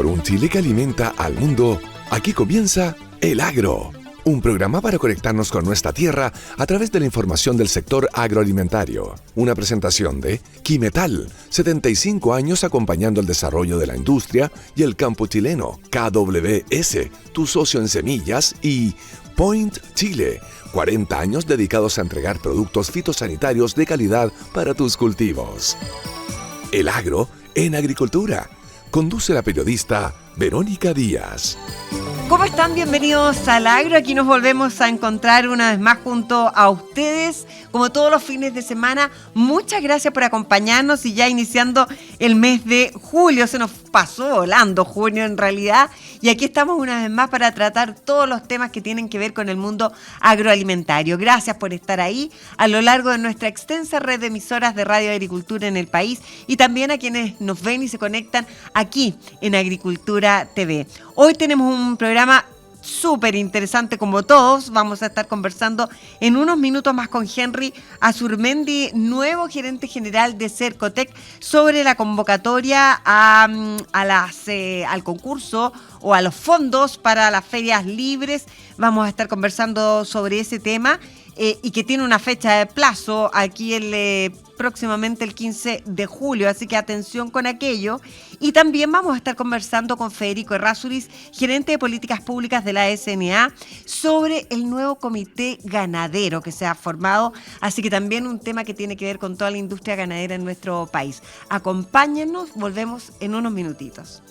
por un Chile que alimenta al mundo, aquí comienza El Agro, un programa para conectarnos con nuestra tierra a través de la información del sector agroalimentario. Una presentación de Quimetal, 75 años acompañando el desarrollo de la industria y el campo chileno. KWS, tu socio en semillas, y Point Chile, 40 años dedicados a entregar productos fitosanitarios de calidad para tus cultivos. El Agro en Agricultura. Conduce la periodista Verónica Díaz. ¿Cómo están? Bienvenidos al Agro. Aquí nos volvemos a encontrar una vez más junto a ustedes, como todos los fines de semana. Muchas gracias por acompañarnos y ya iniciando el mes de julio. Se nos pasó volando junio en realidad. Y aquí estamos una vez más para tratar todos los temas que tienen que ver con el mundo agroalimentario. Gracias por estar ahí a lo largo de nuestra extensa red de emisoras de radio y agricultura en el país y también a quienes nos ven y se conectan aquí en Agricultura TV. Hoy tenemos un programa súper interesante como todos. Vamos a estar conversando en unos minutos más con Henry Azurmendi, nuevo gerente general de Cercotec, sobre la convocatoria al concurso o a los fondos para las ferias libres. Vamos a estar conversando sobre ese tema y que tiene una fecha de plazo aquí próximamente el 15 de julio, así que atención con aquello. Y también vamos a estar conversando con Federico Errázuriz, gerente de políticas públicas de la SNA, sobre el nuevo comité ganadero que se ha formado, así que también un tema que tiene que ver con toda la industria ganadera en nuestro país. Acompáñennos, volvemos en unos minutitos.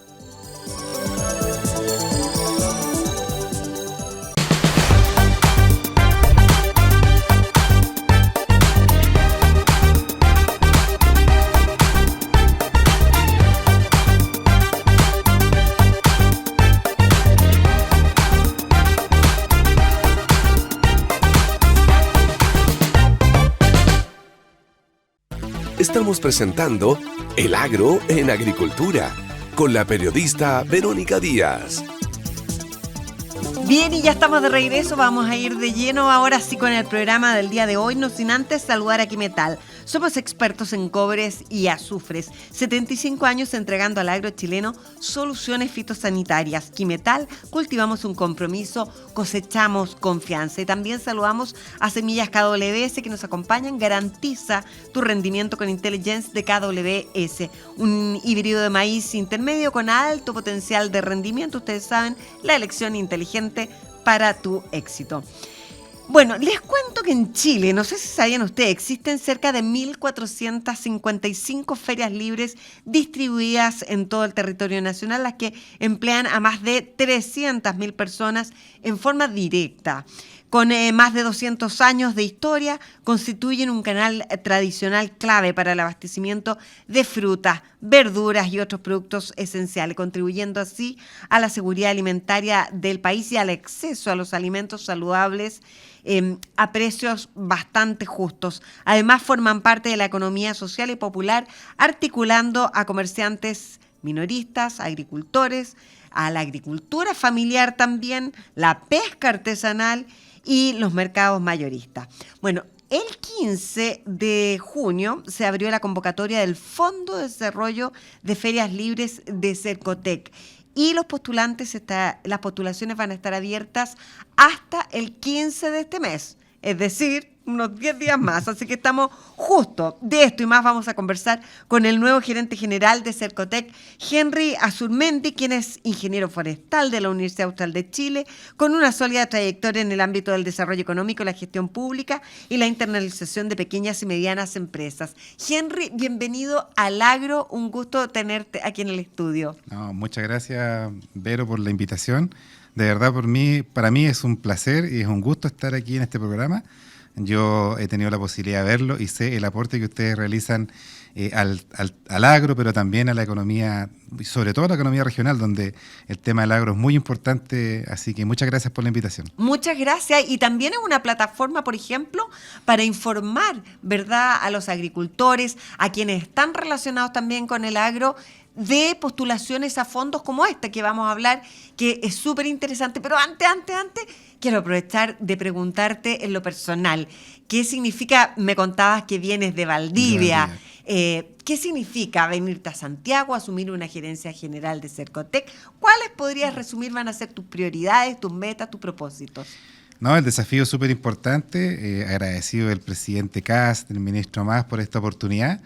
Estamos presentando El Agro en Agricultura con la periodista Verónica Díaz. Bien, y ya estamos de regreso. Vamos a ir de lleno ahora sí con el programa del día de hoy, no sin antes saludar a Quimetal. Somos expertos en cobres y azufres. 75 años entregando al agro chileno soluciones fitosanitarias. Quimetal, cultivamos un compromiso, cosechamos confianza. Y también saludamos a Semillas KWS que nos acompañan. Garantiza tu rendimiento con Intelligence de KWS. Un híbrido de maíz intermedio con alto potencial de rendimiento. Ustedes saben, la elección inteligente para tu éxito. Bueno, les cuento que en Chile, no sé si sabían ustedes, existen cerca de 1.455 ferias libres distribuidas en todo el territorio nacional, las que emplean a más de 300.000 personas en forma directa. Con más de 200 años de historia, constituyen un canal tradicional clave para el abastecimiento de frutas, verduras y otros productos esenciales, contribuyendo así a la seguridad alimentaria del país y al acceso a los alimentos saludables a precios bastante justos. Además, forman parte de la economía social y popular, articulando a comerciantes minoristas, agricultores, a la agricultura familiar también, la pesca artesanal y los mercados mayoristas. Bueno, el 15 de junio se abrió la convocatoria del Fondo de Desarrollo de Ferias Libres de Cercotec y las postulaciones van a estar abiertas hasta el 15 de este mes, es decir, unos 10 días más, así que estamos justo. De esto y más vamos a conversar con el nuevo gerente general de Cercotec, Henry Azurmendi, quien es ingeniero forestal de la Universidad Austral de Chile, con una sólida trayectoria en el ámbito del desarrollo económico, la gestión pública y la internalización de pequeñas y medianas empresas. Henry, bienvenido al Agro, un gusto tenerte aquí en el estudio. No, muchas gracias, Vero, por la invitación. De verdad, para mí es un placer y es un gusto estar aquí en este programa. Yo he tenido la posibilidad de verlo y sé el aporte que ustedes realizan al agro, pero también a la economía, sobre todo a la economía regional, donde el tema del agro es muy importante, así que muchas gracias por la invitación. Muchas gracias, y también es una plataforma, por ejemplo, para informar, ¿verdad?, a los agricultores, a quienes están relacionados también con el agro, de postulaciones a fondos como este que vamos a hablar, que es súper interesante. Pero antes, quiero aprovechar de preguntarte en lo personal, ¿qué significa? Me contabas que vienes de Valdivia. ¿Qué significa venirte a Santiago, asumir una gerencia general de Cercotec? ¿Cuáles podrías resumir van a ser tus prioridades, tus metas, tus propósitos? No, el desafío es súper importante. Agradecido del presidente Kast, del ministro Mas por esta oportunidad.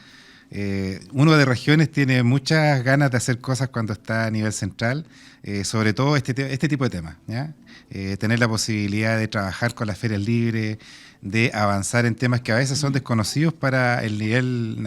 Uno de regiones tiene muchas ganas de hacer cosas cuando está a nivel central, sobre todo este tipo de temas, ¿ya? Tener la posibilidad de trabajar con las ferias libres, de avanzar en temas que a veces son desconocidos para el nivel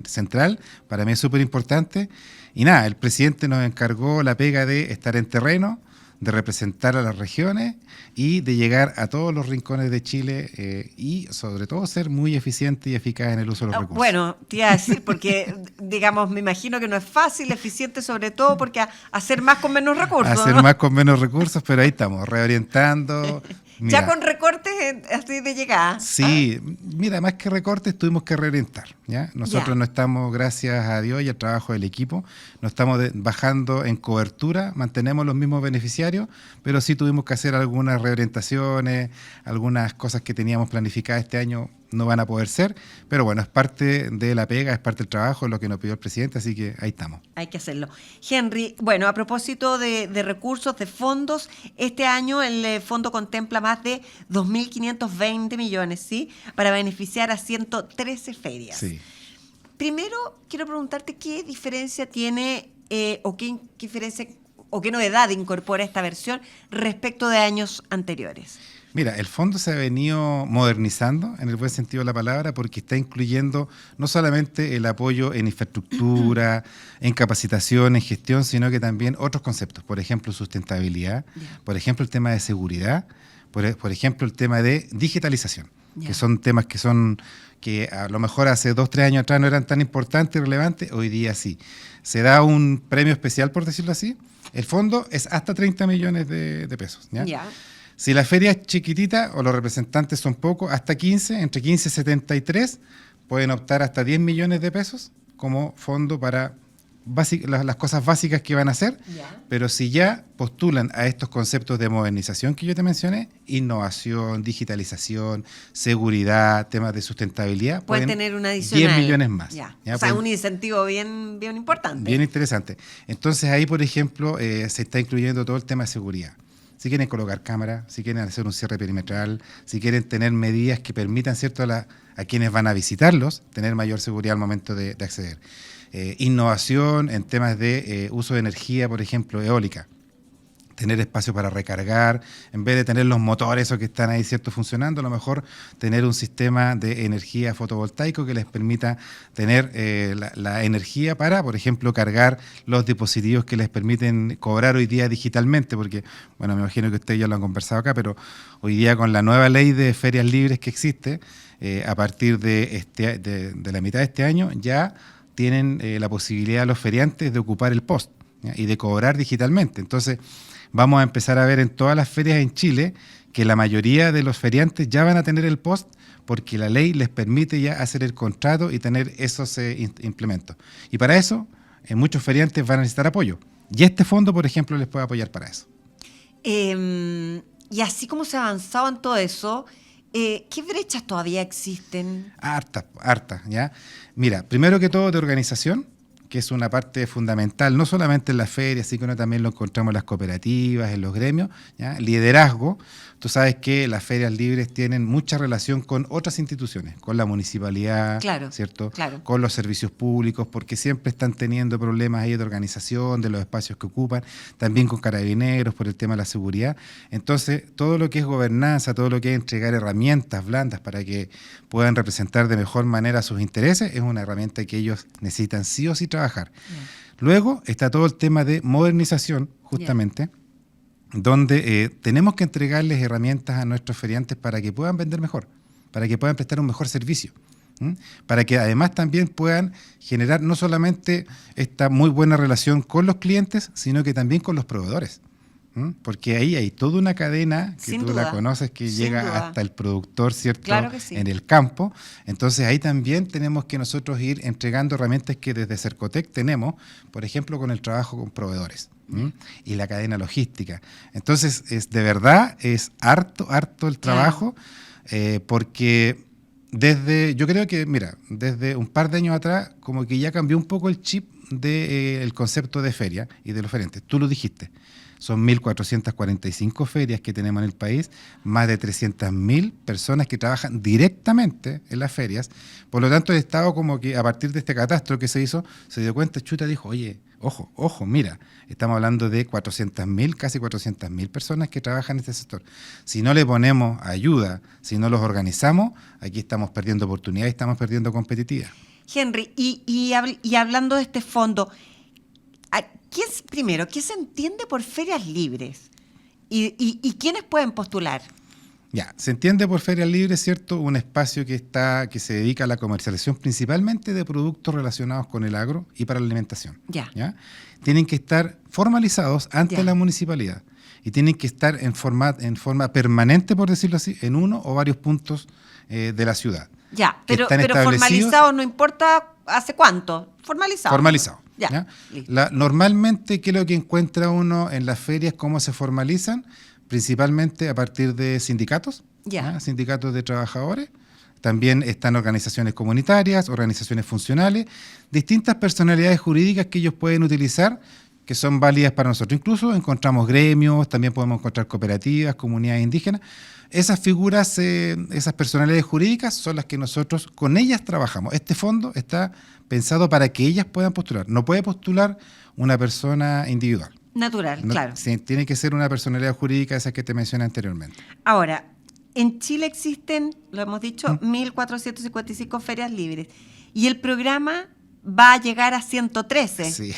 central, para mí es súper importante. Y nada, el presidente nos encargó la pega de estar en terreno, de representar a las regiones y de llegar a todos los rincones de Chile y sobre todo ser muy eficiente y eficaz en el uso de los recursos. Bueno, te iba a decir, porque digamos, me imagino que no es fácil, eficiente sobre todo, porque hacer más con menos recursos. Hacer ¿no? más con menos recursos, pero ahí estamos, reorientando. Mira, ya con recortes así de llegada. Sí, mira, más que recortes tuvimos que reorientar, ¿ya? Nosotros no estamos, gracias a Dios y al trabajo del equipo, no estamos bajando en cobertura, mantenemos los mismos beneficiarios, pero sí tuvimos que hacer algunas reorientaciones, algunas cosas que teníamos planificadas este año no van a poder ser, pero bueno, es parte de la pega, es parte del trabajo, es lo que nos pidió el presidente, así que ahí estamos. Hay que hacerlo. Henry, bueno, a propósito de recursos, de fondos, este año el fondo contempla más de 2.520 millones, ¿sí? Para beneficiar a 113 ferias. Sí. Primero, quiero preguntarte qué diferencia tiene o qué diferencia o qué novedad incorpora esta versión respecto de años anteriores. Mira, el fondo se ha venido modernizando en el buen sentido de la palabra porque está incluyendo no solamente el apoyo en infraestructura, en capacitación, en gestión, sino que también otros conceptos, por ejemplo, sustentabilidad, por ejemplo, el tema de seguridad, por ejemplo, el tema de digitalización, que son temas que a lo mejor hace 2 o 3 años atrás no eran tan importantes y relevantes, hoy día sí. Se da un premio especial, por decirlo así. El fondo es hasta 30 millones de pesos, ¿ya? Si la feria es chiquitita o los representantes son pocos, hasta 15, entre 15 y 73, pueden optar hasta 10 millones de pesos como fondo para las cosas básicas que van a hacer. Pero si ya postulan a estos conceptos de modernización que yo te mencioné, innovación, digitalización, seguridad, temas de sustentabilidad, pueden tener un adicional. 10 millones más. ¿Ya? O sea, un incentivo bien importante. Bien interesante. Entonces ahí, por ejemplo, se está incluyendo todo el tema de seguridad. Si quieren colocar cámaras, si quieren hacer un cierre perimetral, si quieren tener medidas que permitan, ¿cierto?, a quienes van a visitarlos, tener mayor seguridad al momento de acceder. Innovación en temas de uso de energía, por ejemplo, eólica. Tener espacio para recargar, en vez de tener los motores esos que están ahí, ¿cierto?, funcionando, a lo mejor tener un sistema de energía fotovoltaico que les permita tener la energía para, por ejemplo, cargar los dispositivos que les permiten cobrar hoy día digitalmente, porque, bueno, me imagino que ustedes ya lo han conversado acá, pero hoy día con la nueva ley de ferias libres que existe, a partir de la mitad de este año, ya tienen la posibilidad los feriantes de ocupar el POS, ¿ya?, y de cobrar digitalmente. Entonces, vamos a empezar a ver en todas las ferias en Chile que la mayoría de los feriantes ya van a tener el POS porque la ley les permite ya hacer el contrato y tener esos implementos. Y para eso, muchos feriantes van a necesitar apoyo. Y este fondo, por ejemplo, les puede apoyar para eso. Y así como se ha avanzado en todo eso, ¿qué brechas todavía existen? Harta, ¿ya? Mira, primero que todo de organización, que es una parte fundamental, no solamente en las ferias, sino que también lo encontramos en las cooperativas, en los gremios, ¿ya? Liderazgo. Tú sabes que las ferias libres tienen mucha relación con otras instituciones, con la municipalidad, ¿cierto? Claro. Con los servicios públicos, porque siempre están teniendo problemas ahí de organización, de los espacios que ocupan, también con carabineros por el tema de la seguridad. Entonces, todo lo que es gobernanza, todo lo que es entregar herramientas blandas para que puedan representar de mejor manera sus intereses, es una herramienta que ellos necesitan sí o sí trabajar. Luego está todo el tema de modernización, justamente, donde tenemos que entregarles herramientas a nuestros feriantes para que puedan vender mejor, para que puedan prestar un mejor servicio, para que además también puedan generar no solamente esta muy buena relación con los clientes, sino que también con los proveedores. Porque ahí hay toda una cadena que Sin tú duda. la conoces que Sin llega duda. hasta el productor, ¿cierto? Claro que sí. En el campo. Entonces ahí también tenemos que nosotros ir entregando herramientas que desde Cercotec tenemos, por ejemplo, con el trabajo con proveedores y la cadena logística. Entonces, de verdad es harto el trabajo, porque Yo creo que, mira, desde un par de años atrás, como que ya cambió un poco el chip del concepto de feria y de los oferentes. Tú lo dijiste, son 1.445 ferias que tenemos en el país, más de 300.000 personas que trabajan directamente en las ferias. Por lo tanto, el Estado, como que a partir de este catastro que se hizo, se dio cuenta, chuta, dijo, oye, ojo, mira, estamos hablando de 400.000, casi 400.000 personas que trabajan en este sector. Si no le ponemos ayuda, si no los organizamos, aquí estamos perdiendo oportunidades, estamos perdiendo competitividad. Henry, y hablando de este fondo, ¿qué se entiende por ferias libres? ¿Y quiénes pueden postular? Ya, se entiende por ferias libres, ¿cierto? Un espacio que se dedica a la comercialización principalmente de productos relacionados con el agro y para la alimentación. ¿Ya? Tienen que estar formalizados ante la municipalidad y tienen que estar en forma permanente, por decirlo así, en uno o varios puntos de la ciudad. Ya, pero formalizados no importa hace cuánto. Formalizado. Ya. Normalmente, ¿qué es lo que encuentra uno en las ferias? ¿Cómo se formalizan? Principalmente a partir de sindicatos, sindicatos de trabajadores. También están organizaciones comunitarias, organizaciones funcionales, distintas personalidades jurídicas que ellos pueden utilizar, que son válidas para nosotros. Incluso encontramos gremios, también podemos encontrar cooperativas, comunidades indígenas. Esas figuras, esas personalidades jurídicas son las que nosotros con ellas trabajamos. Este fondo está pensado para que ellas puedan postular. No puede postular una persona individual. Natural, claro. Sí, tiene que ser una personalidad jurídica, esa que te mencioné anteriormente. Ahora, en Chile existen, lo hemos dicho, 1.455 ferias libres. Y el programa va a llegar a 113. Sí.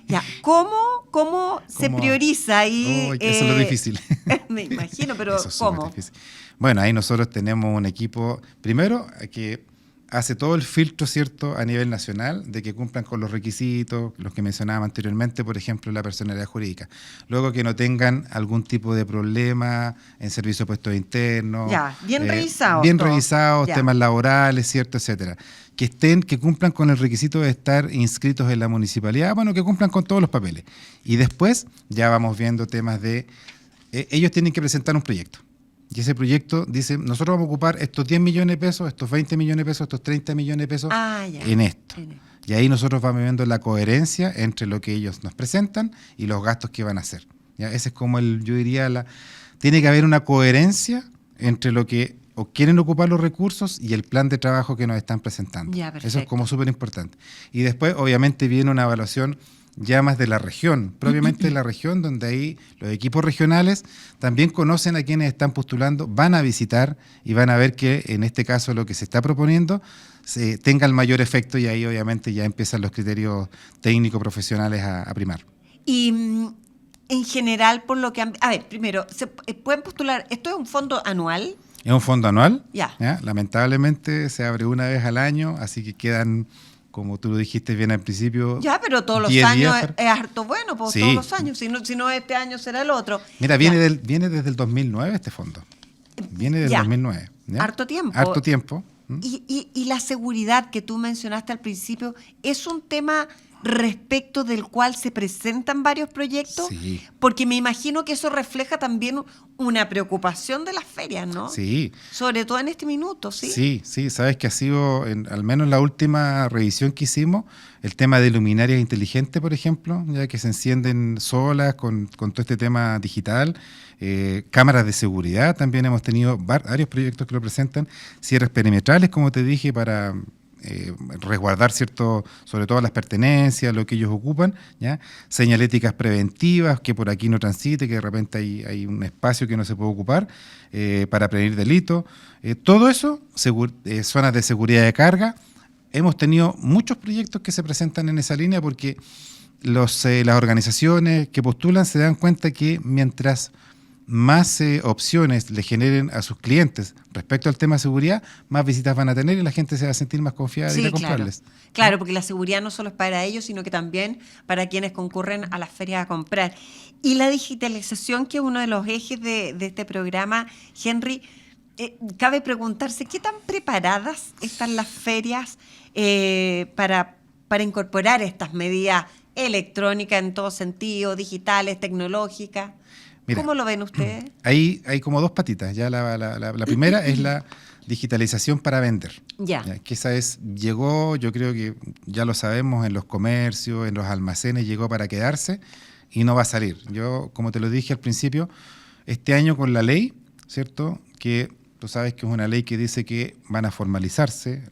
Ya, ¿cómo se prioriza ahí? Eso es lo difícil. Me imagino, pero eso es ¿cómo? Difícil. Bueno, ahí nosotros tenemos un equipo, primero, que hace todo el filtro, ¿cierto?, a nivel nacional, de que cumplan con los requisitos, los que mencionaba anteriormente, por ejemplo, la personalidad jurídica. Luego que no tengan algún tipo de problema en servicio de puestos internos. Ya, bien revisados. Bien revisados, temas laborales, ¿cierto?, etcétera. Que cumplan con el requisito de estar inscritos en la municipalidad, bueno, que cumplan con todos los papeles. Y después ya vamos viendo temas de... ellos tienen que presentar un proyecto. Y ese proyecto dice, nosotros vamos a ocupar estos 10 millones de pesos, estos 20 millones de pesos, estos 30 millones de pesos en esto. Y ahí nosotros vamos viendo la coherencia entre lo que ellos nos presentan y los gastos que van a hacer. ¿Ya? Ese es como yo diría, tiene que haber una coherencia entre lo que quieren ocupar los recursos y el plan de trabajo que nos están presentando. Eso es como súper importante. Y después, obviamente, viene una evaluación ya más de la región, propiamente de la región, donde ahí los equipos regionales también conocen a quienes están postulando, van a visitar y van a ver que en este caso lo que se está proponiendo tenga el mayor efecto, y ahí obviamente ya empiezan los criterios técnicos profesionales a primar. Y en general, por lo que a ver, primero, ¿se pueden postular? ¿Esto es un fondo anual? Es un fondo anual. ¿Ya? Lamentablemente se abre una vez al año, así que quedan, como tú lo dijiste bien al principio. Ya, pero todos los años es harto bueno, pues sí. Todos los años. Si no este año será el otro. Mira, viene desde el 2009 este fondo. Viene desde el 2009. ¿ya? Harto tiempo. Harto tiempo. Y la seguridad que tú mencionaste al principio, ¿es un tema respecto del cual se presentan varios proyectos? Sí. Porque me imagino que eso refleja también una preocupación de las ferias, ¿no? Sí. Sobre todo en este minuto, ¿sí? Sí, sabes que ha sido, al menos en la última revisión que hicimos, el tema de luminarias inteligentes, por ejemplo, ya que se encienden solas con todo este tema digital. Cámaras de seguridad, también hemos tenido varios proyectos que lo presentan, cierres perimetrales, como te dije, para resguardar sobre todo las pertenencias, lo que ellos ocupan, ¿ya? Señaléticas preventivas, que por aquí no transite, que de repente hay un espacio que no se puede ocupar, para prevenir delitos. Todo eso, zonas de seguridad de carga. Hemos tenido muchos proyectos que se presentan en esa línea porque las organizaciones que postulan se dan cuenta que mientras más opciones le generen a sus clientes respecto al tema de seguridad, más visitas van a tener y la gente se va a sentir más confiada de ir a comprarles. Claro, porque la seguridad no solo es para ellos, sino que también para quienes concurren a las ferias a comprar. Y la digitalización, que es uno de los ejes de este programa, Henry, cabe preguntarse, ¿qué tan preparadas están las ferias para incorporar estas medidas electrónicas en todo sentido, digitales, tecnológicas? Mira, ¿Cómo lo ven ustedes? Ahí hay como dos patitas. Ya la primera es la digitalización para vender. Ya. Que esa llegó, yo creo que ya lo sabemos, en los comercios, en los almacenes, llegó para quedarse y no va a salir. Yo, como te lo dije al principio, este año con la ley, ¿cierto? Que tú sabes que es una ley que dice que van a formalizarse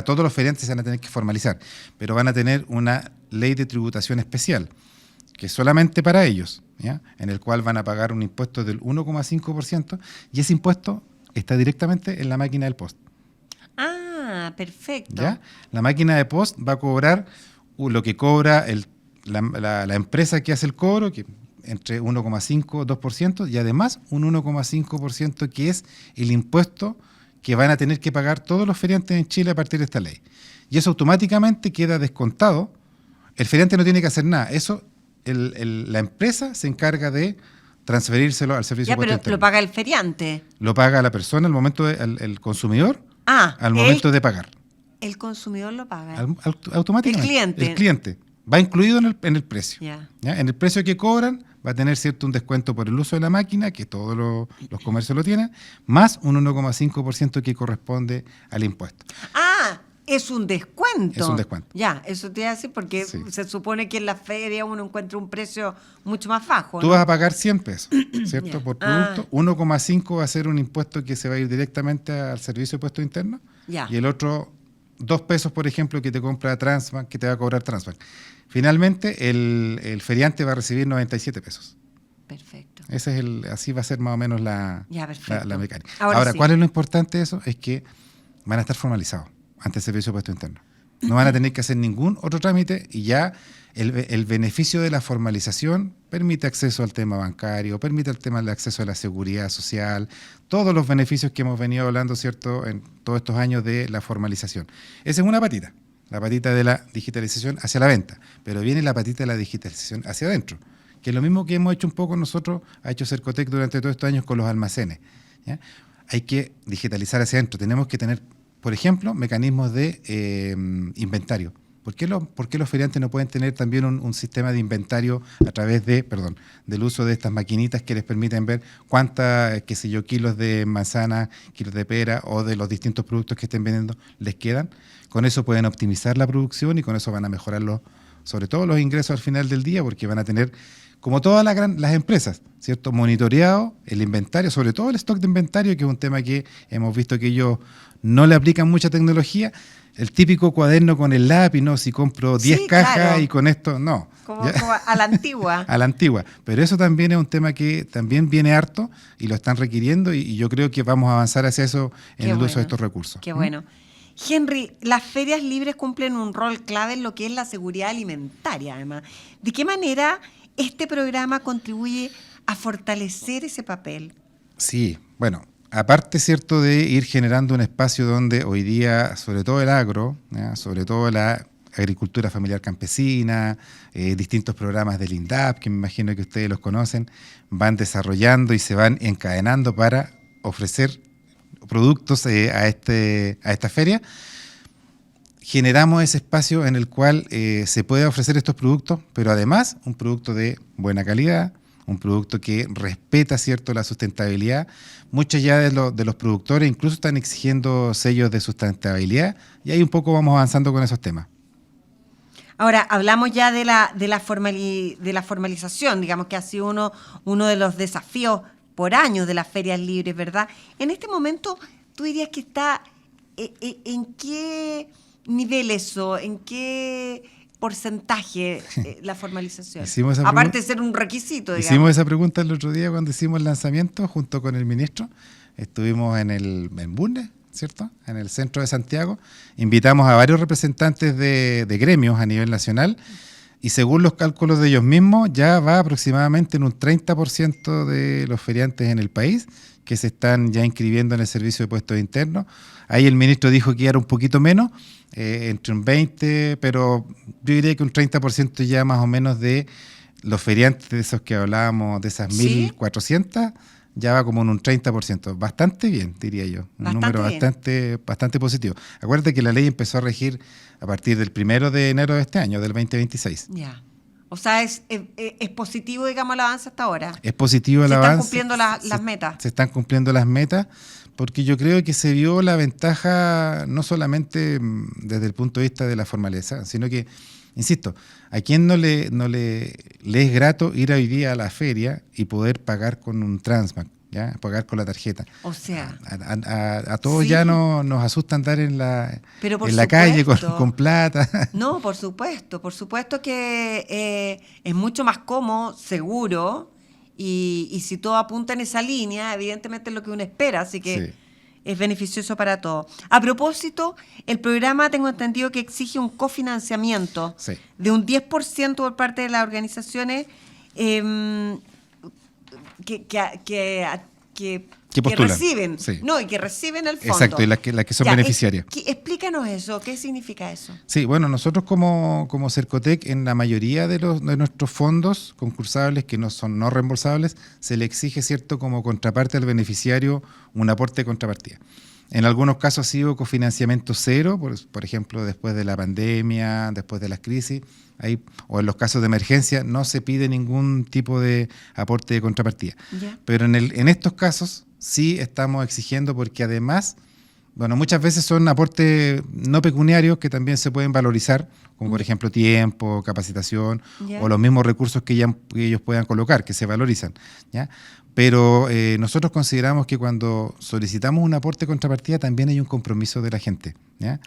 todos los feriantes se van a tener que formalizar, pero van a tener una ley de tributación especial, que es solamente para ellos, ¿ya? En el cual van a pagar un impuesto del 1,5% y ese impuesto está directamente en la máquina del POS. Ah, perfecto. ¿Ya? La máquina de POS va a cobrar lo que cobra la empresa que hace el cobro, que entre 1,5 y 2%, y además un 1,5% que es el impuesto que van a tener que pagar todos los feriantes en Chile a partir de esta ley. Y eso automáticamente queda descontado. El feriante no tiene que hacer nada. Eso la empresa se encarga de transferírselo al servicio de impuesto interno. Lo paga el feriante. Lo paga la persona al momento el consumidor al momento de pagar. El consumidor lo paga. Automáticamente. El cliente. Va incluido en el precio. Yeah. ¿Ya? En el precio que cobran va a tener un descuento por el uso de la máquina, que todos los comercios lo tienen, más un 1,5% que corresponde al impuesto. Ah, es un descuento. Es un descuento. Ya, eso te iba a decir porque Sí. se supone que en la feria uno encuentra un precio mucho más bajo. Tú ¿no? vas a pagar 100 pesos, ¿cierto? Ya. Por producto. 1,5 va a ser un impuesto que se va a ir directamente al servicio de impuesto interno. Ya. Y el otro, 2 pesos, por ejemplo, que te compra Transbank, que te va a cobrar Transbank. Finalmente, el feriante va a recibir 97 pesos. Perfecto. Así va a ser más o menos la mecánica. Ahora, sí. ¿cuál es lo importante de eso? Es que van a estar formalizados ante el servicio de impuesto interno. No van a tener que hacer ningún otro trámite y ya el beneficio de la formalización permite acceso al tema bancario, permite el tema del acceso a la seguridad social, todos los beneficios que hemos venido hablando, ¿cierto?, en todos estos años de la formalización. Esa es una patita, la patita de la digitalización hacia la venta, pero viene la patita de la digitalización hacia adentro, que es lo mismo que hemos hecho un poco nosotros, ha hecho Cercotec durante todos estos años con los almacenes, ¿ya? Hay que digitalizar hacia adentro, tenemos que tener, por ejemplo, mecanismos de inventario. ¿Por qué los feriantes no pueden tener también un sistema de inventario a través del uso de estas maquinitas que les permiten ver cuántas, kilos de manzana, kilos de pera o de los distintos productos que estén vendiendo les quedan? Con eso pueden optimizar la producción y con eso van a mejorar sobre todo los ingresos al final del día, porque van a tener, como todas las empresas, ¿cierto?, monitoreado el inventario, sobre todo el stock de inventario, que es un tema que hemos visto que ellos no le aplican mucha tecnología. El típico cuaderno con el lápiz, ¿no? Si compro 10 cajas, claro, y con esto, no. Como a la antigua. A la antigua. Pero eso también es un tema que también viene harto y lo están requiriendo y yo creo que vamos a avanzar hacia eso en el uso de estos recursos. Qué bueno. Henry, las ferias libres cumplen un rol clave en lo que es la seguridad alimentaria, además. ¿De qué manera este programa contribuye a fortalecer ese papel? Sí, bueno, aparte, ¿cierto?, de ir generando un espacio donde hoy día, sobre todo el agro, ¿ya?, sobre todo la agricultura familiar campesina, distintos programas del INDAP, que me imagino que ustedes los conocen, van desarrollando y se van encadenando para ofrecer productos a esta feria. Generamos ese espacio en el cual se puede ofrecer estos productos, pero además un producto de buena calidad, un producto que respeta, ¿cierto?, la sustentabilidad. Muchos ya de los productores incluso están exigiendo sellos de sustentabilidad y ahí un poco vamos avanzando con esos temas. Ahora, hablamos ya de la formalización, digamos que ha sido uno de los desafíos por años de las ferias libres, ¿verdad? En este momento, ¿tú dirías que está en qué nivel eso, en qué porcentaje la formalización? Aparte de ser un requisito, digamos. Hicimos esa pregunta el otro día cuando hicimos el lanzamiento junto con el ministro. Estuvimos en Bunde, ¿cierto?, en el centro de Santiago. Invitamos a varios representantes de gremios a nivel nacional y según los cálculos de ellos mismos ya va aproximadamente en un 30% de los feriantes en el país que se están ya inscribiendo en el servicio de impuestos internos. Ahí el ministro dijo que era un poquito menos, entre un 20%, pero yo diría que un 30% ya más o menos de los feriantes de esos que hablábamos, de esas 1.400, ya va como en un 30%. Bastante bien, diría yo. Un número bastante positivo. Acuérdate que la ley empezó a regir a partir del 1 de enero de este año, del 2026. Ya. O sea, es positivo, digamos, el avance hasta ahora. Es positivo el Se avance. están cumpliendo las metas. Se están cumpliendo las metas, porque yo creo que se vio la ventaja no solamente desde el punto de vista de la formaleza, sino que, insisto, a quién no le es grato ir hoy día a la feria y poder pagar con un Transbank, ¿ya? Pagar con la tarjeta. O sea, a todos sí. ya nos asusta andar en la Pero calle supuesto. con plata. No, por supuesto que es mucho más cómodo, seguro, y si todo apunta en esa línea, evidentemente es lo que uno espera, así que Sí. es beneficioso para todos. A propósito, el programa tengo entendido que exige un cofinanciamiento Sí. de un 10% por parte de las organizaciones que postulan. reciben, Sí. no, y que reciben el fondo. Exacto, y las que son Ya, beneficiarias. Explícanos eso, ¿qué significa eso? Sí, bueno, nosotros como Cercotec, en la mayoría de nuestros fondos concursables que no son no reembolsables, se le exige, cierto, como contraparte al beneficiario un aporte de contrapartida. En algunos casos ha sido cofinanciamiento cero, por ejemplo, después de la pandemia, después de las crisis, ahí, o en los casos de emergencia, no se pide ningún tipo de aporte de contrapartida. Ya. Pero en estos casos sí estamos exigiendo, porque además, bueno, muchas veces son aportes no pecuniarios que también se pueden valorizar, como por ejemplo tiempo, capacitación, Ya. o los mismos recursos que ellos puedan colocar, que se valorizan, ¿ya? Pero nosotros consideramos que cuando solicitamos un aporte de contrapartida también hay un compromiso de la gente, ¿ya?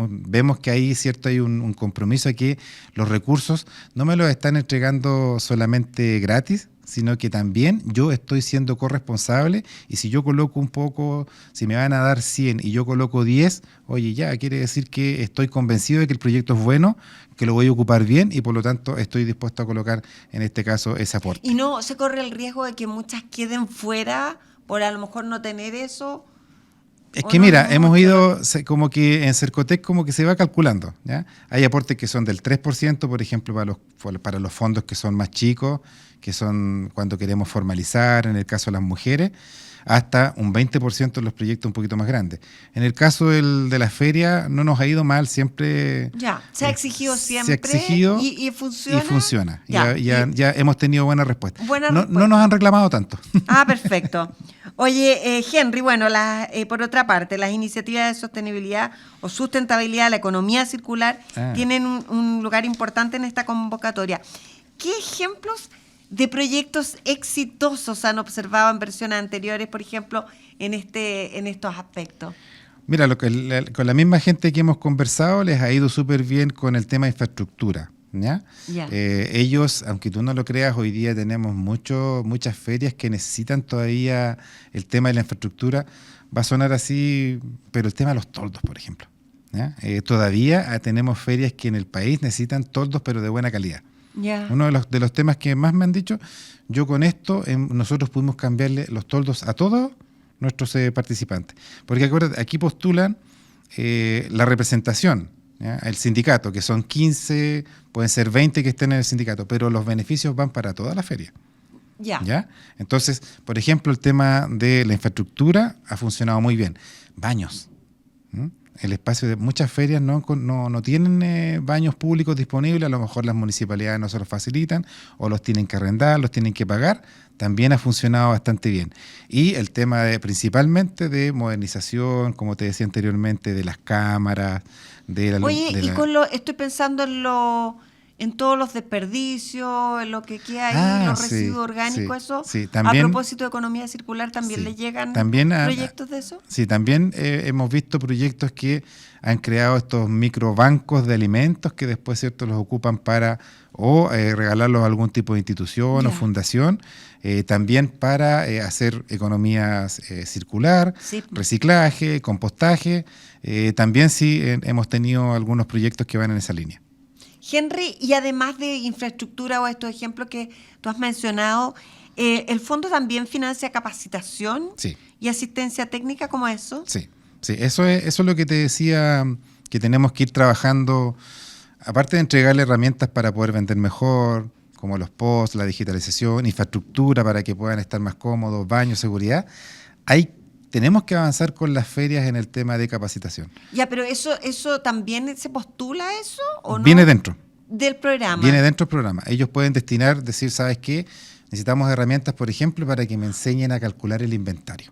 Vemos que ahí, cierto, hay un compromiso a que los recursos no me los están entregando solamente gratis, sino que también yo estoy siendo corresponsable, y si yo coloco un poco, si me van a dar 100 y yo coloco 10, oye, ya quiere decir que estoy convencido de que el proyecto es bueno, que lo voy a ocupar bien, y por lo tanto estoy dispuesto a colocar en este caso ese aporte. ¿Y no se corre el riesgo de que muchas queden fuera por a lo mejor no tener eso? Es ¿O que no mira, mucho? hemos ido, como que en Cercotec como que se va calculando, ¿ya? Hay aportes que son del 3%, por ejemplo, para los fondos que son más chicos, que son cuando queremos formalizar, en el caso de las mujeres, hasta un 20% en los proyectos un poquito más grandes. En el caso de la feria no nos ha ido mal, siempre... Ya, se ha exigido siempre. Se ha exigido y funciona. Y funciona. Ya, Ya hemos tenido buena respuesta. Buena No respuesta. nos han reclamado tanto. Ah, perfecto. Oye, Henry, bueno, por otra parte, las iniciativas de sostenibilidad o sustentabilidad de la economía circular tienen un lugar importante en esta convocatoria. ¿Qué ejemplos de proyectos exitosos han observado en versiones anteriores, por ejemplo, en estos aspectos? Mira, con la misma gente que hemos conversado les ha ido súper bien con el tema de infraestructura, ¿ya? Ya. Ellos, aunque tú no lo creas, hoy día tenemos muchas ferias que necesitan todavía el tema de la infraestructura. Va a sonar así, pero el tema de los toldos, por ejemplo, ¿ya? Todavía tenemos ferias que en el país necesitan toldos, pero de buena calidad. Ya. Uno de los temas que más me han dicho, yo con esto, nosotros pudimos cambiarle los toldos a todos nuestros participantes. Porque acuérdate, aquí postulan la representación, ¿ya? El sindicato, que son 15, pueden ser 20 que estén en el sindicato, pero los beneficios van para toda la feria. ¿Ya? Entonces, por ejemplo, el tema de la infraestructura ha funcionado muy bien. Baños. El espacio de muchas ferias no tienen baños públicos disponibles, a lo mejor las municipalidades no se los facilitan, o los tienen que arrendar, los tienen que pagar. También ha funcionado bastante bien. Y el tema principalmente de modernización, como te decía anteriormente, de las cámaras, estoy pensando en todos los desperdicios, en lo que queda ahí, los residuos orgánicos, eso. Sí, también, a propósito de economía circular, ¿también les llegan proyectos de eso? Sí, también hemos visto proyectos que han creado estos microbancos de alimentos que después, cierto, los ocupan para regalarlos a algún tipo de institución o fundación, también para hacer economía circular, reciclaje, compostaje. También hemos tenido algunos proyectos que van en esa línea. Henry, y además de infraestructura o estos ejemplos que tú has mencionado, ¿el fondo también financia capacitación y asistencia técnica como eso? Sí, eso es lo que te decía, que tenemos que ir trabajando, aparte de entregarle herramientas para poder vender mejor, como los posts, la digitalización, infraestructura para que puedan estar más cómodos, baños, seguridad. Tenemos que avanzar con las ferias en el tema de capacitación. Ya, pero eso también se postula eso, ¿o no? Viene dentro. del programa. Viene dentro del programa. Ellos pueden destinar, decir, ¿sabes qué? Necesitamos herramientas, por ejemplo, para que me enseñen a calcular el inventario.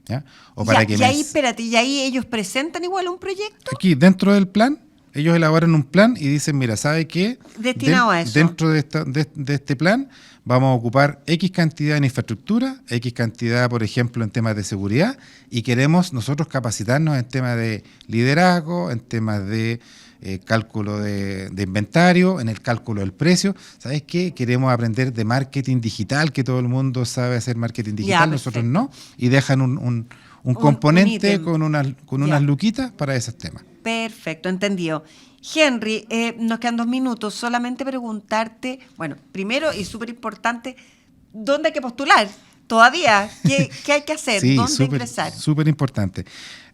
¿Ya? O para que y ahí, espérate, ¿y ahí ellos presentan igual un proyecto? Aquí, dentro del plan, ellos elaboran un plan y dicen, mira, ¿sabe qué? Destinado a eso. Dentro de este plan vamos a ocupar X cantidad en infraestructura, X cantidad, por ejemplo, en temas de seguridad, y queremos nosotros capacitarnos en temas de liderazgo, en temas de cálculo de inventario, en el cálculo del precio. ¿Sabes qué? Queremos aprender de marketing digital, que todo el mundo sabe hacer marketing digital, nosotros no, y dejan un componente con unas luquitas para esos temas. Perfecto, entendido. Henry, nos quedan 2 minutos. Solamente preguntarte, bueno, primero y súper importante, ¿dónde hay que postular? Todavía, ¿qué hay que hacer? Sí, ¿Dónde ingresar? Súper importante.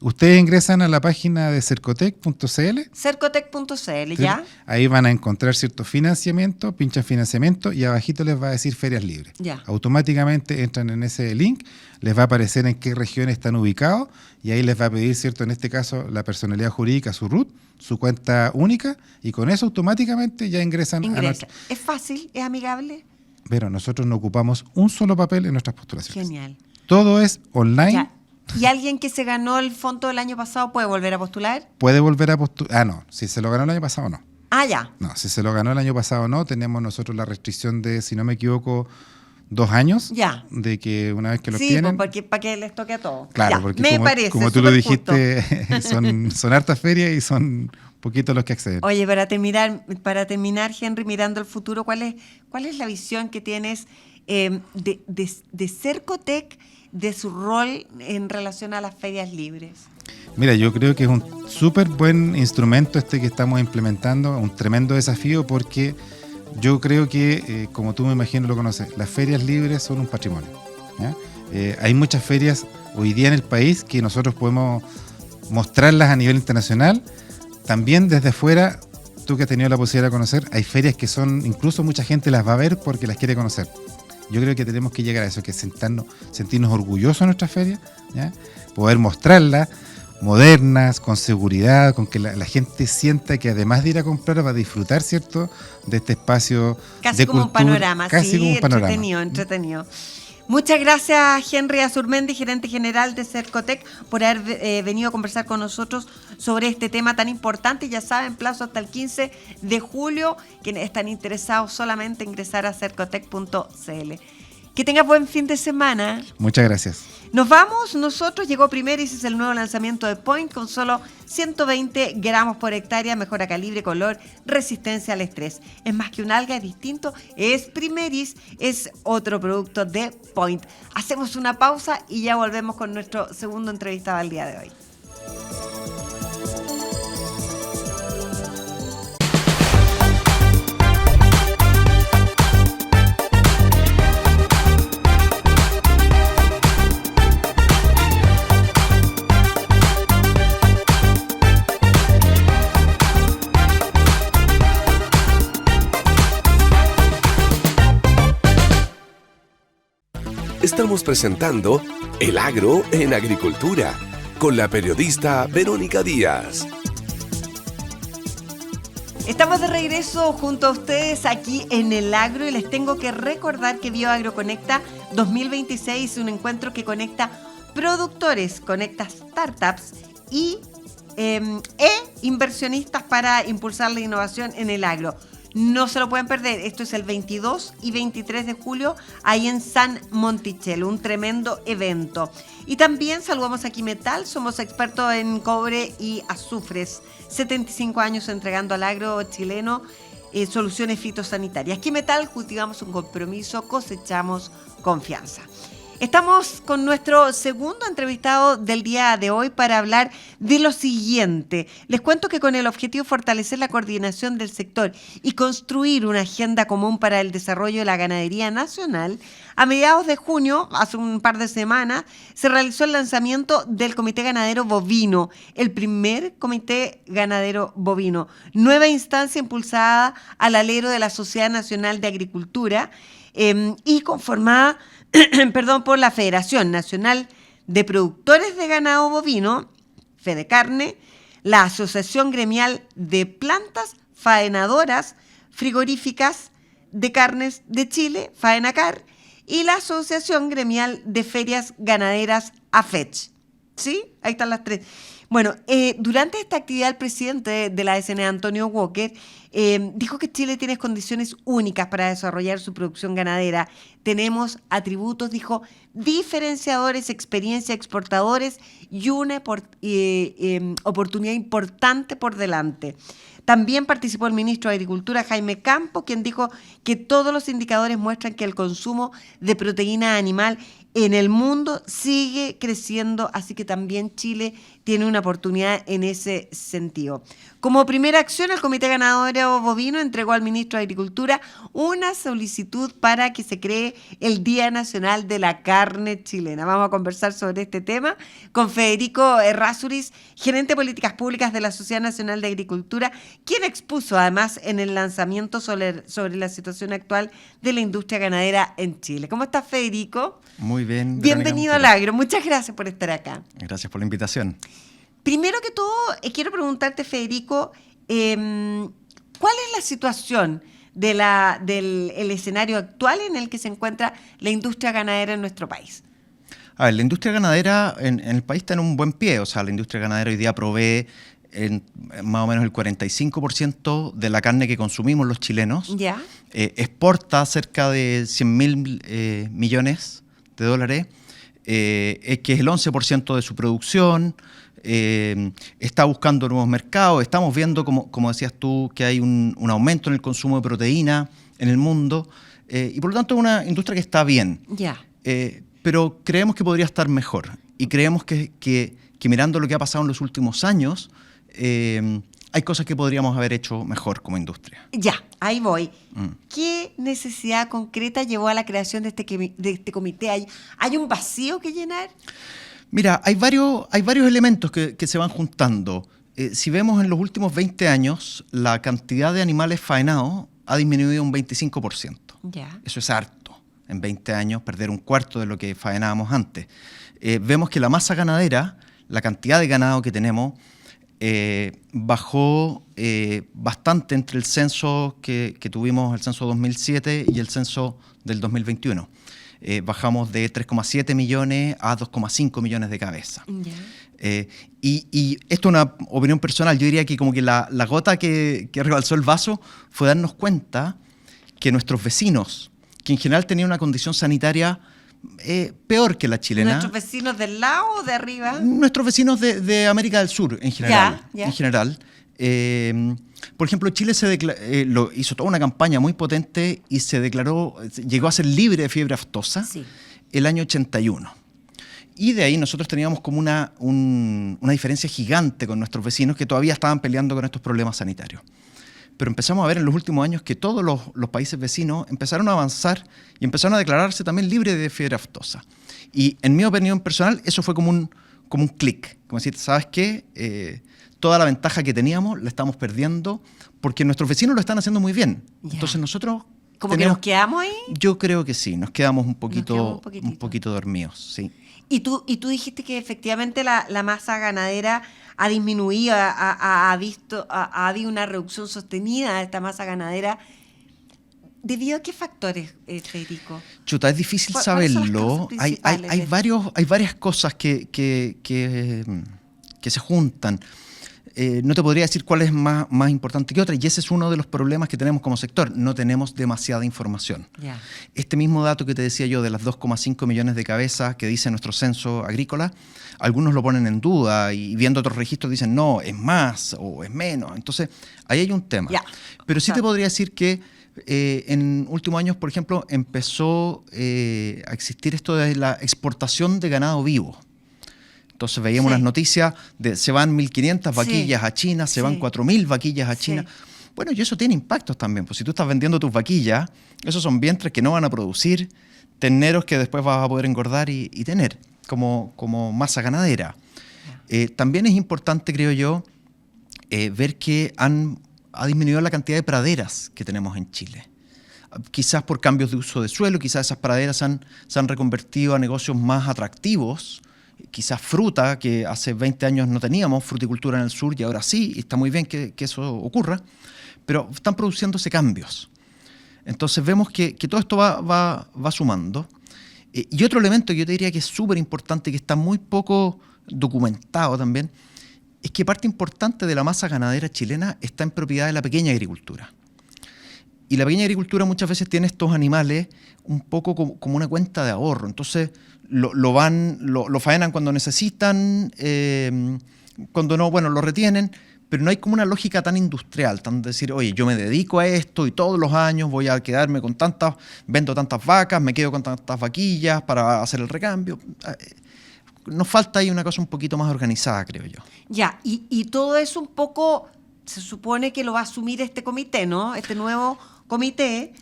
Ustedes ingresan a la página de cercotec.cl. Cercotec.cl, ¿ya? Ahí van a encontrar cierto financiamiento, pinchan financiamiento y abajito les va a decir ferias libres. Ya. Automáticamente entran en ese link, les va a aparecer en qué regiones están ubicados y ahí les va a pedir, cierto, en este caso, la personalidad jurídica, su RUT, su cuenta única, y con eso automáticamente ya ingresan a nuestra... ¿Es fácil? ¿Es amigable? Pero nosotros no ocupamos un solo papel en nuestras postulaciones. Genial. Todo es online. Ya. ¿Y alguien que se ganó el fondo del año pasado puede volver a postular? Puede volver a postular. Ah, no. Si se lo ganó el año pasado, no. Ah, ya. No, si se lo ganó el año pasado, no. Tenemos nosotros la restricción de, si no me equivoco, 2 años. Ya. De que una vez que lo Sí, tienen. porque para que les toque a todos. Claro, ya, porque me parece, como tú lo superjusto. dijiste, son hartas ferias y son poquitos los que acceden. Oye, para terminar, Henry, mirando al futuro, ¿cuál es la visión que tienes de Cercotec, de su rol en relación a las ferias libres? Mira, yo creo que es un súper buen instrumento este que estamos implementando, un tremendo desafío porque yo creo que, como tú me imagino lo conoces, las ferias libres son un patrimonio, ¿ya? Hay muchas ferias hoy día en el país que nosotros podemos mostrarlas a nivel internacional. También desde fuera, tú que has tenido la posibilidad de conocer, hay ferias que son, incluso mucha gente las va a ver porque las quiere conocer. Yo creo que tenemos que llegar a eso, que sentirnos orgullosos de nuestras ferias, ¿ya? Poder mostrarlas modernas, con seguridad, con que la gente sienta que además de ir a comprar va a disfrutar, ¿cierto?, de este espacio casi de como cultura, un panorama, casi sí, como un panorama. entretenido. Muchas gracias, Henry Azurmendi, gerente general de Cercotec, por haber venido a conversar con nosotros sobre este tema tan importante. Ya saben, plazo hasta el 15 de julio. Quienes están interesados, solamente ingresar a cercotec.cl. Que tengas buen fin de semana. Muchas gracias. Nos vamos, nosotros llegó Primeris, es el nuevo lanzamiento de Point con solo 120 gramos por hectárea, mejora calibre, color, resistencia al estrés. Es más que un alga, es distinto, es Primeris, es otro producto de Point. Hacemos una pausa y ya volvemos con nuestro segundo entrevistado al día de hoy. Estamos presentando El Agro en Agricultura con la periodista Verónica Díaz. Estamos de regreso junto a ustedes aquí en El Agro y les tengo que recordar que BioAgro Conecta 2026 es un encuentro que conecta productores, conecta startups y inversionistas para impulsar la innovación en el agro. No se lo pueden perder. Esto es el 22 y 23 de julio, ahí en San Monticello, un tremendo evento. Y también saludamos a Quimetal, somos expertos en cobre y azufres. 75 años entregando al agro chileno soluciones fitosanitarias. Quimetal, cultivamos un compromiso, cosechamos confianza. Estamos con nuestro segundo entrevistado del día de hoy para hablar de lo siguiente. Les cuento que con el objetivo de fortalecer la coordinación del sector y construir una agenda común para el desarrollo de la ganadería nacional, a mediados de junio, hace un par de semanas, se realizó el lanzamiento del Comité Ganadero Bovino, el primer Comité Ganadero Bovino, nueva instancia impulsada al alero de la Sociedad Nacional de Agricultura y conformada por la Federación Nacional de Productores de Ganado Bovino, Fedecarne, la Asociación Gremial de Plantas Faenadoras, Frigoríficas de Carnes de Chile, FAENACAR, y la Asociación Gremial de Ferias Ganaderas, AFECH. ¿Sí? Ahí están las tres. Bueno, durante esta actividad el presidente de la SNA, Antonio Walker, dijo que Chile tiene condiciones únicas para desarrollar su producción ganadera. Tenemos atributos, dijo, diferenciadores, experiencia, exportadores y una oportunidad importante por delante. También participó el ministro de Agricultura, Jaime Campo, quien dijo que todos los indicadores muestran que el consumo de proteína animal en el mundo sigue creciendo, así que también Chile tiene una oportunidad en ese sentido. Como primera acción, el Comité Ganadero Bovino entregó al ministro de Agricultura una solicitud para que se cree el Día Nacional de la Carne Chilena. Vamos a conversar sobre este tema con Federico Errázuriz, gerente de políticas públicas de la Sociedad Nacional de Agricultura, quien expuso además en el lanzamiento sobre la situación actual de la industria ganadera en Chile. ¿Cómo estás, Federico? Muy bien. Bienvenido al Agro. Muchas gracias por estar acá. Gracias por la invitación. Primero que todo, quiero preguntarte, Federico, ¿cuál es la situación del escenario actual en el que se encuentra la industria ganadera en nuestro país? A ver, la industria ganadera en el país está en un buen pie. O sea, la industria ganadera hoy día provee más o menos el 45% de la carne que consumimos los chilenos. ¿Ya? Exporta cerca de 100.000 millones de dólares, que es el 11% de su producción. Está buscando nuevos mercados. Estamos viendo, como decías tú, que hay un aumento en el consumo de proteína en el mundo, y por lo tanto es una industria que está bien. Ya. Pero creemos que podría estar mejor, y creemos que mirando lo que ha pasado en los últimos años, hay cosas que podríamos haber hecho mejor como industria. Ya, ahí voy. ¿Qué necesidad concreta llevó a la creación de este comité? ¿Hay un vacío que llenar? Mira, hay varios elementos que se van juntando. Si vemos en los últimos 20 años, la cantidad de animales faenados ha disminuido un 25%. Ya. Eso es harto. En 20 años, perder un cuarto de lo que faenábamos antes. Vemos que la masa ganadera, la cantidad de ganado que tenemos, bajó bastante entre el censo que tuvimos, el censo 2007 y el censo del 2021. Bajamos de 3,7 millones a 2,5 millones de cabezas. Yeah. Y esto es una opinión personal. Yo diría que como que la gota que rebalsó el vaso fue darnos cuenta que nuestros vecinos, que en general tenían una condición sanitaria peor que la chilena. ¿Nuestros vecinos del lado o de arriba? Nuestros vecinos de América del Sur, en general. Ya. En general. Por ejemplo, Chile hizo toda una campaña muy potente y llegó a ser libre de fiebre aftosa el año 81. Y de ahí nosotros teníamos como una diferencia gigante con nuestros vecinos que todavía estaban peleando con estos problemas sanitarios. Pero empezamos a ver en los últimos años que todos los países vecinos empezaron a avanzar y empezaron a declararse también libres de fiebre aftosa. Y en mi opinión personal, eso fue como un clic. Como decir, ¿sabes qué? Toda la ventaja que teníamos la estamos perdiendo porque nuestros vecinos lo están haciendo muy bien. Ya. Entonces nosotros... ¿Cómo que nos quedamos ahí? Yo creo que sí, nos quedamos un poquito dormidos, sí. Y tú dijiste que efectivamente la masa ganadera ha disminuido, ha habido una reducción sostenida de esta masa ganadera. ¿Debido a qué factores, Federico? Chuta, es difícil saberlo. Hay varias cosas que se juntan. No te podría decir cuál es más importante que otra, y ese es uno de los problemas que tenemos como sector. No tenemos demasiada información. Yeah. Este mismo dato que te decía yo de las 2,5 millones de cabezas que dice nuestro censo agrícola, algunos lo ponen en duda y viendo otros registros dicen no, es más o es menos. Entonces, ahí hay un tema. Yeah. Pero sí te podría decir que en últimos años, por ejemplo, empezó a existir esto de la exportación de ganado vivo. Entonces veíamos unas noticias de se van 1.500 vaquillas a China, se van 4.000 vaquillas a China. Bueno, y eso tiene impactos también. Pues si tú estás vendiendo tus vaquillas, esos son vientres que no van a producir terneros que después vas a poder engordar y tener como masa ganadera. También es importante, creo yo, ver que ha disminuido la cantidad de praderas que tenemos en Chile. Quizás por cambios de uso de suelo, quizás esas praderas se han reconvertido a negocios más atractivos. Quizás fruta, que hace 20 años no teníamos fruticultura en el sur y ahora sí, y está muy bien que eso ocurra. pero están produciéndose cambios. Entonces vemos que todo esto va sumando. Y otro elemento que yo te diría que es súper importante, que está muy poco documentado también, es que parte importante de la masa ganadera chilena está en propiedad de la pequeña agricultura. Y la pequeña agricultura muchas veces tiene estos animales un poco como una cuenta de ahorro. Entonces lo faenan cuando necesitan, cuando no, bueno, lo retienen, pero no hay como una lógica tan industrial, tan decir, oye, yo me dedico a esto y todos los años voy a quedarme con vendo tantas vacas, me quedo con tantas vaquillas para hacer el recambio. Nos falta ahí una cosa un poquito más organizada, creo yo. Ya, y todo eso un poco se supone que lo va a asumir este comité, ¿no? Este nuevo comité,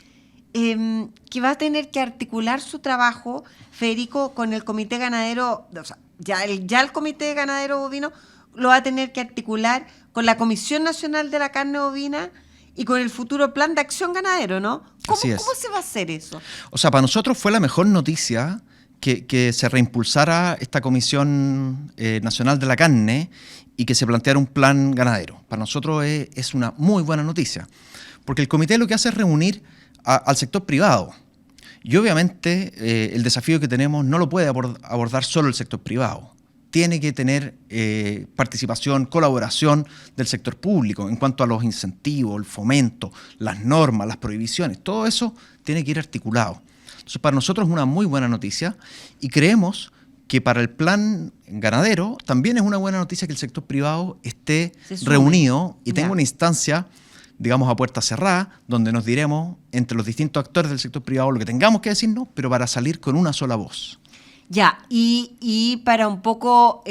que va a tener que articular su trabajo, Federico, con el comité ganadero, o sea, ya el comité ganadero bovino lo va a tener que articular con la Comisión Nacional de la Carne Bovina y con el futuro Plan de Acción Ganadero, ¿no? Así es. ¿Cómo se va a hacer eso? O sea, para nosotros fue la mejor noticia que se reimpulsara esta Comisión Nacional de la Carne y que se planteara un plan ganadero. Para nosotros es una muy buena noticia, porque el comité lo que hace es reunir al sector privado. Y obviamente el desafío que tenemos no lo puede abordar solo el sector privado. Tiene que tener participación, colaboración del sector público en cuanto a los incentivos, el fomento, las normas, las prohibiciones. Todo eso tiene que ir articulado. Entonces, para nosotros es una muy buena noticia y creemos que para el plan ganadero también es una buena noticia que el sector privado esté reunido y tenga una instancia, digamos, a puerta cerrada, donde nos diremos entre los distintos actores del sector privado lo que tengamos que decirnos, pero para salir con una sola voz. Ya, y para un poco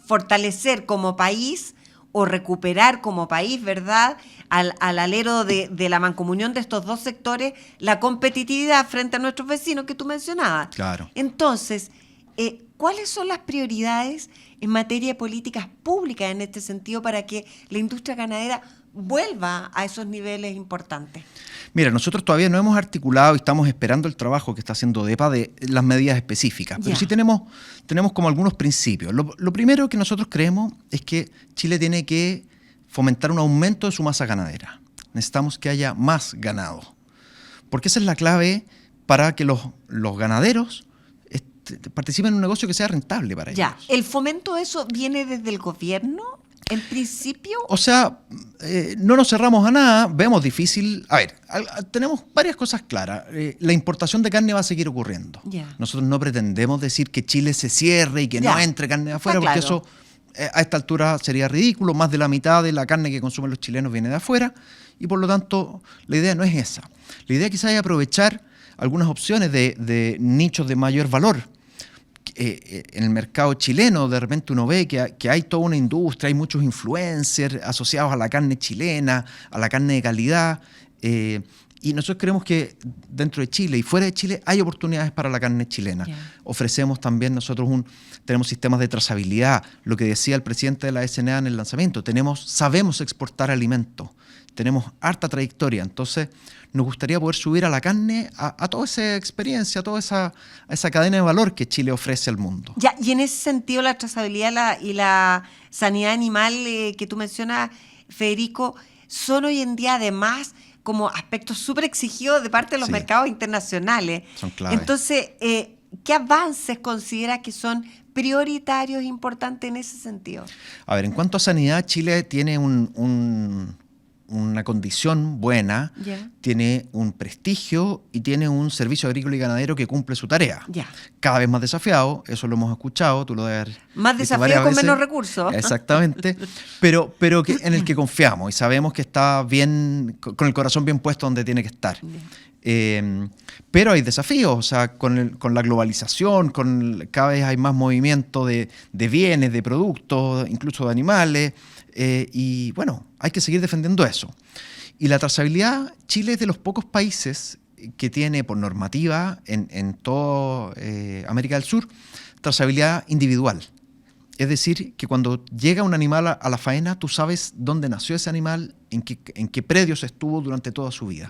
fortalecer como país o recuperar como país, ¿verdad?, al alero de la mancomunión de estos dos sectores, la competitividad frente a nuestros vecinos que tú mencionabas. Claro. Entonces, ¿cuáles son las prioridades en materia de políticas públicas en este sentido para que la industria ganadera vuelva a esos niveles importantes? Mira, nosotros todavía no hemos articulado y estamos esperando el trabajo que está haciendo DEPA de las medidas específicas, pero sí tenemos como algunos principios. Lo primero que nosotros creemos es que Chile tiene que fomentar un aumento de su masa ganadera. Necesitamos que haya más ganado, porque esa es la clave para que los ganaderos participen en un negocio que sea rentable para ellos. Ya, ¿el fomento de eso viene desde el gobierno? En principio... O sea, no nos cerramos a nada, vemos difícil... A ver, tenemos varias cosas claras. La importación de carne va a seguir ocurriendo. Yeah. Nosotros no pretendemos decir que Chile se cierre y que no entre carne de afuera, porque eso a esta altura sería ridículo. Más de la mitad de la carne que consumen los chilenos viene de afuera y por lo tanto la idea no es esa. La idea quizás es aprovechar algunas opciones de nichos de mayor valor. En el mercado chileno de repente uno ve que hay toda una industria, hay muchos influencers asociados a la carne chilena, a la carne de calidad, y nosotros creemos que dentro de Chile y fuera de Chile hay oportunidades para la carne chilena. Yeah. Ofrecemos también nosotros tenemos sistemas de trazabilidad, lo que decía el presidente de la SNA en el lanzamiento, sabemos exportar alimentos, tenemos harta trayectoria, entonces nos gustaría poder subir a la carne a toda esa experiencia, a toda esa cadena de valor que Chile ofrece al mundo. Ya, y en ese sentido la trazabilidad y la sanidad animal que tú mencionas, Federico, son hoy en día además como aspectos súper exigidos de parte de los mercados internacionales. Son claves. Entonces, ¿qué avances consideras que son prioritarios e importantes en ese sentido? A ver, en cuanto a sanidad, Chile tiene una condición buena, tiene un prestigio y tiene un servicio agrícola y ganadero que cumple su tarea. Cada vez más desafiado, eso lo hemos escuchado, tú lo debes haber más desafío con menos recursos. Exactamente, pero en el que confiamos y sabemos que está bien, con el corazón bien puesto donde tiene que estar. Pero hay desafíos, o sea, con la globalización, cada vez hay más movimiento de bienes, de productos, incluso de animales, y bueno, hay que seguir defendiendo eso. Y la trazabilidad, Chile es de los pocos países que tiene por normativa en toda América del Sur, trazabilidad individual. Es decir, que cuando llega un animal a la faena, tú sabes dónde nació ese animal, en qué predios estuvo durante toda su vida.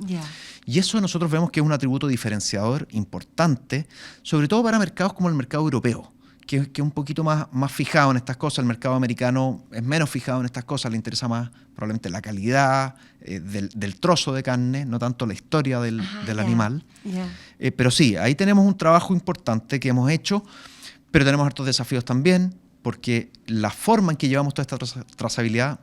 Y eso nosotros vemos que es un atributo diferenciador importante, sobre todo para mercados como el mercado europeo, que es un poquito más fijado en estas cosas. El mercado americano es menos fijado en estas cosas, le interesa más probablemente la calidad del trozo de carne, no tanto la historia del animal. Pero sí, ahí tenemos un trabajo importante que hemos hecho, pero tenemos hartos desafíos también, porque la forma en que llevamos toda esta trazabilidad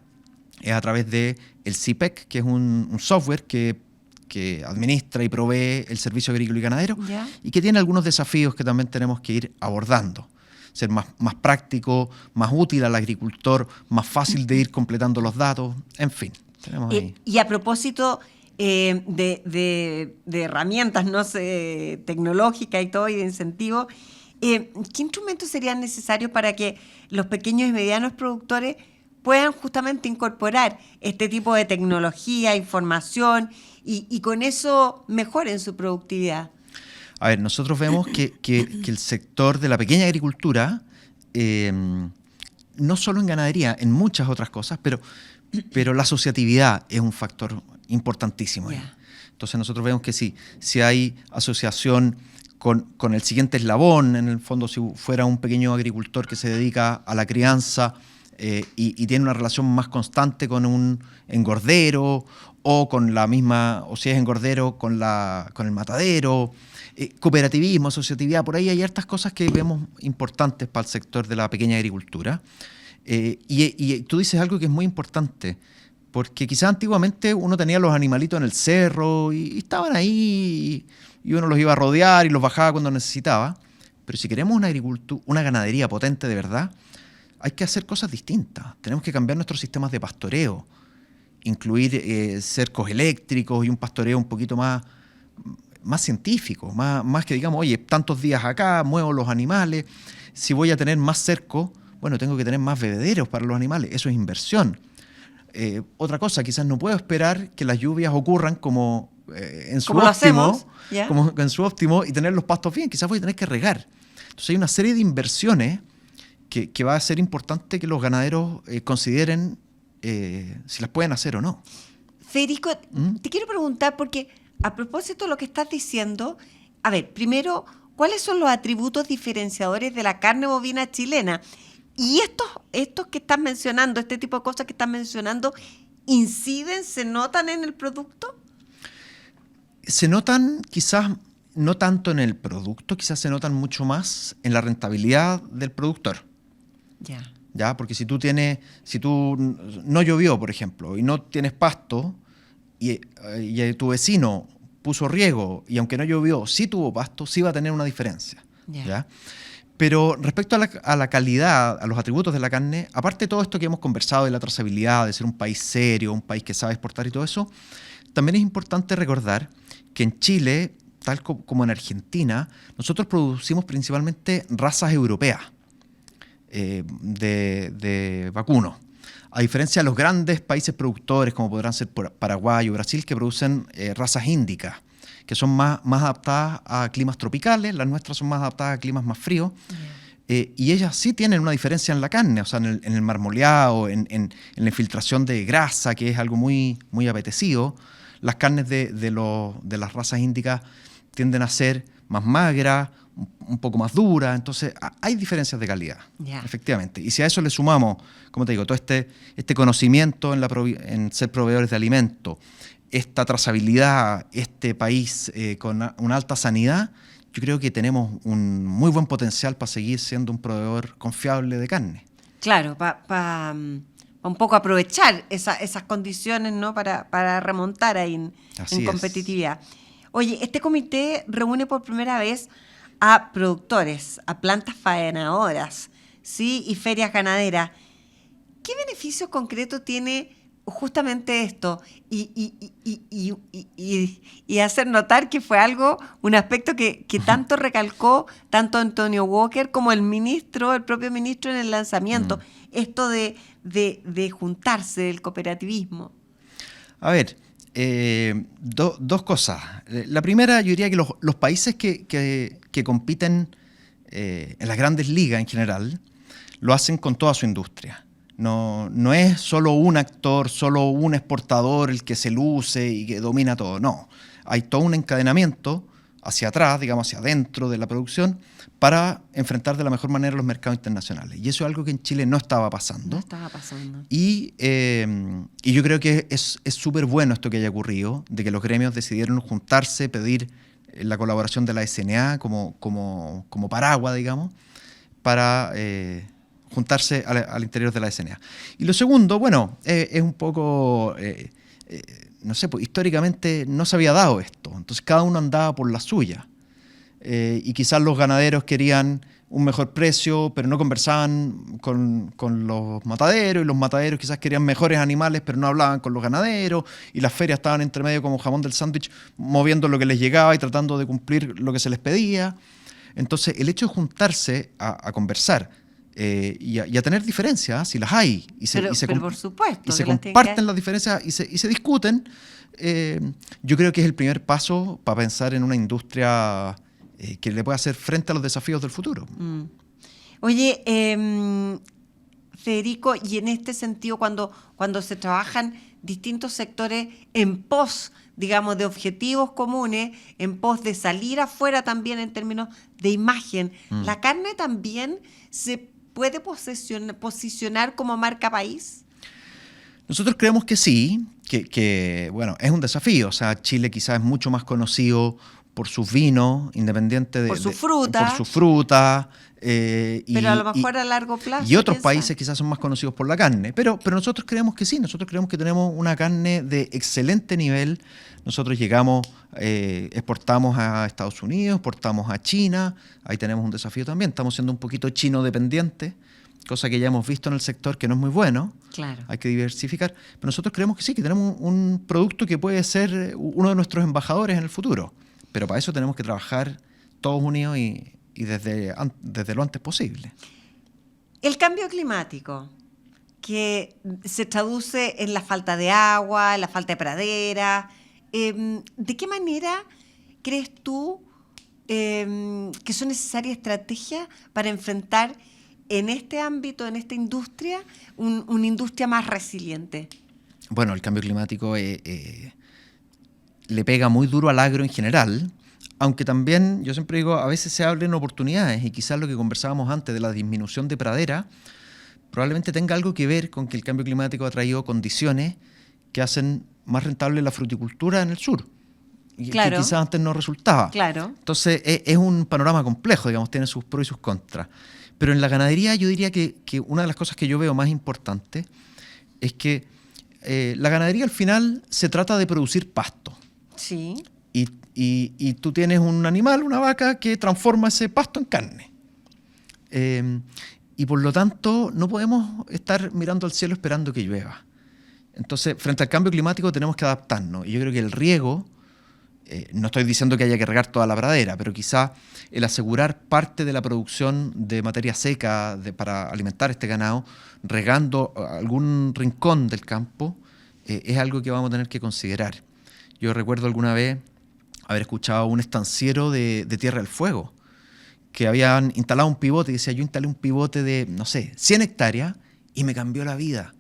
es a través del CPEC, que es un software que administra y provee el servicio agrícola y ganadero, y que tiene algunos desafíos que también tenemos que ir abordando. Ser más práctico, más útil al agricultor, más fácil de ir completando los datos, en fin. Tenemos ahí. Y a propósito de herramientas, no sé, tecnológicas y todo, y de incentivos, ¿qué instrumentos serían necesarios para que los pequeños y medianos productores puedan justamente incorporar este tipo de tecnología, información, y con eso mejoren su productividad? A ver, nosotros vemos que el sector de la pequeña agricultura, no solo en ganadería, en muchas otras cosas, pero la asociatividad es un factor importantísimo. Entonces nosotros vemos que si hay asociación con el siguiente eslabón, en el fondo si fuera un pequeño agricultor que se dedica a la crianza y tiene una relación más constante con un engordero o si es engordero con el matadero, cooperativismo, asociatividad, por ahí hay hartas cosas que vemos importantes para el sector de la pequeña agricultura. Y tú dices algo que es muy importante, porque quizás antiguamente uno tenía los animalitos en el cerro y estaban ahí y uno los iba a rodear y los bajaba cuando necesitaba. Pero si queremos una ganadería potente de verdad, hay que hacer cosas distintas. Tenemos que cambiar nuestros sistemas de pastoreo, incluir cercos eléctricos y un pastoreo un poquito más científico, más que digamos, oye, tantos días acá, muevo los animales. Si voy a tener más cercos, bueno, tengo que tener más bebederos para los animales. Eso es inversión. Otra cosa, quizás no puedo esperar que las lluvias ocurran como en su óptimo y tener los pastos bien. Quizás voy a tener que regar. Entonces hay una serie de inversiones que va a ser importante que los ganaderos consideren si las pueden hacer o no. Federico, te quiero preguntar, porque a propósito de lo que estás diciendo, a ver, primero, ¿cuáles son los atributos diferenciadores de la carne bovina chilena? Y estos que estás mencionando, este tipo de cosas que estás mencionando, ¿inciden, se notan en el producto? Se notan quizás no tanto en el producto, quizás se notan mucho más en la rentabilidad del productor. ¿Ya? Porque si tú no llovió, por ejemplo, y no tienes pasto, y tu vecino puso riego, y aunque no llovió, sí tuvo pasto, sí va a tener una diferencia. ¿Ya? Pero respecto a la calidad, a los atributos de la carne, aparte de todo esto que hemos conversado de la trazabilidad, de ser un país serio, un país que sabe exportar y todo eso, también es importante recordar que en Chile, tal como en Argentina, nosotros producimos principalmente razas europeas de vacuno. A diferencia de los grandes países productores, como podrán ser Paraguay o Brasil, que producen razas índicas, que son más adaptadas a climas tropicales. Las nuestras son más adaptadas a climas más fríos. Y ellas sí tienen una diferencia en la carne, o sea, en el marmoleado, en la infiltración de grasa, que es algo muy, muy apetecido. Las carnes de las razas índicas tienden a ser más magras, un poco más duras, entonces hay diferencias de calidad, efectivamente. Y si a eso le sumamos, como te digo, todo este conocimiento en ser proveedores de alimentos, esta trazabilidad, este país con una alta sanidad, yo creo que tenemos un muy buen potencial para seguir siendo un proveedor confiable de carne. Claro, para un poco aprovechar esas condiciones, ¿no? Para remontar ahí en competitividad. Oye, este comité reúne por primera vez a productores, a plantas faenadoras, ¿sí? Y ferias ganaderas. ¿Qué beneficios concretos tiene justamente esto? Y hacer notar que fue un aspecto que tanto recalcó tanto Antonio Walker como el propio ministro en el lanzamiento, esto de juntarse, del cooperativismo. A ver, dos cosas. La primera, yo diría que los países que compiten en las grandes ligas en general, lo hacen con toda su industria. No es solo un actor, solo un exportador el que se luce y que domina todo. No, hay todo un encadenamiento hacia atrás, digamos, hacia adentro de la producción, para enfrentar de la mejor manera los mercados internacionales. Y eso es algo que en Chile no estaba pasando. No estaba pasando. Y yo creo que es súper bueno esto que haya ocurrido, de que los gremios decidieron juntarse, pedir la colaboración de la SNA como paraguas, digamos, para juntarse al interior de la SNA. Y lo segundo, bueno, es un poco... no sé, pues históricamente no se había dado esto. Entonces cada uno andaba por la suya. Y quizás los ganaderos querían un mejor precio, pero no conversaban con los mataderos, y los mataderos quizás querían mejores animales, pero no hablaban con los ganaderos, y las ferias estaban entre medio como jamón del sándwich, moviendo lo que les llegaba y tratando de cumplir lo que se les pedía. Entonces el hecho de juntarse a conversar y a tener diferencias, si las hay, pero por supuesto, y se que las comparten las diferencias y se discuten, yo creo que es el primer paso para pensar en una industria que le pueda hacer frente a los desafíos del futuro. Oye, Federico, y en este sentido, cuando se trabajan distintos sectores en pos, digamos, de objetivos comunes, en pos de salir afuera también en términos de imagen, ¿la carne también se puede posicionar como marca país? Nosotros creemos que sí, que bueno, es un desafío. O sea, Chile quizás es mucho más conocido por sus vinos, independiente de... Por su fruta. Por su fruta. Pero a lo mejor a largo plazo. Y otros países quizás son más conocidos por la carne. Pero nosotros creemos que sí. Nosotros creemos que tenemos una carne de excelente nivel. Nosotros llegamos, exportamos a Estados Unidos, exportamos a China. Ahí tenemos un desafío también. Estamos siendo un poquito chino dependientes, cosa que ya hemos visto en el sector que no es muy bueno. Claro. Hay que diversificar. Pero nosotros creemos que sí, que tenemos un producto que puede ser uno de nuestros embajadores en el futuro. Pero para eso tenemos que trabajar todos unidos y desde lo antes posible. El cambio climático, que se traduce en la falta de agua, en la falta de pradera, ¿de qué manera crees tú que son necesarias estrategias para enfrentar en este ámbito, en esta industria, una industria más resiliente? Bueno, el cambio climático le pega muy duro al agro en general, aunque también, yo siempre digo, a veces se abren oportunidades, y quizás lo que conversábamos antes de la disminución de pradera probablemente tenga algo que ver con que el cambio climático ha traído condiciones que hacen más rentable la fruticultura en el sur, y claro, que quizás antes no resultaba. Claro. Entonces es un panorama complejo, digamos, tiene sus pros y sus contras. Pero en la ganadería yo diría que una de las cosas que yo veo más importante es que la ganadería al final se trata de producir pasto. Sí. Y tú tienes un animal, una vaca, que transforma ese pasto en carne. Y por lo tanto no podemos estar mirando al cielo esperando que llueva. Entonces, frente al cambio climático tenemos que adaptarnos. Y yo creo que el riego, no estoy diciendo que haya que regar toda la pradera, pero quizá el asegurar parte de la producción de materia seca para alimentar este ganado, regando algún rincón del campo, es algo que vamos a tener que considerar. Yo recuerdo alguna vez haber escuchado a un estanciero de Tierra del Fuego que habían instalado un pivote, y decía, yo instalé un pivote de, no sé, 100 hectáreas y me cambió la vida.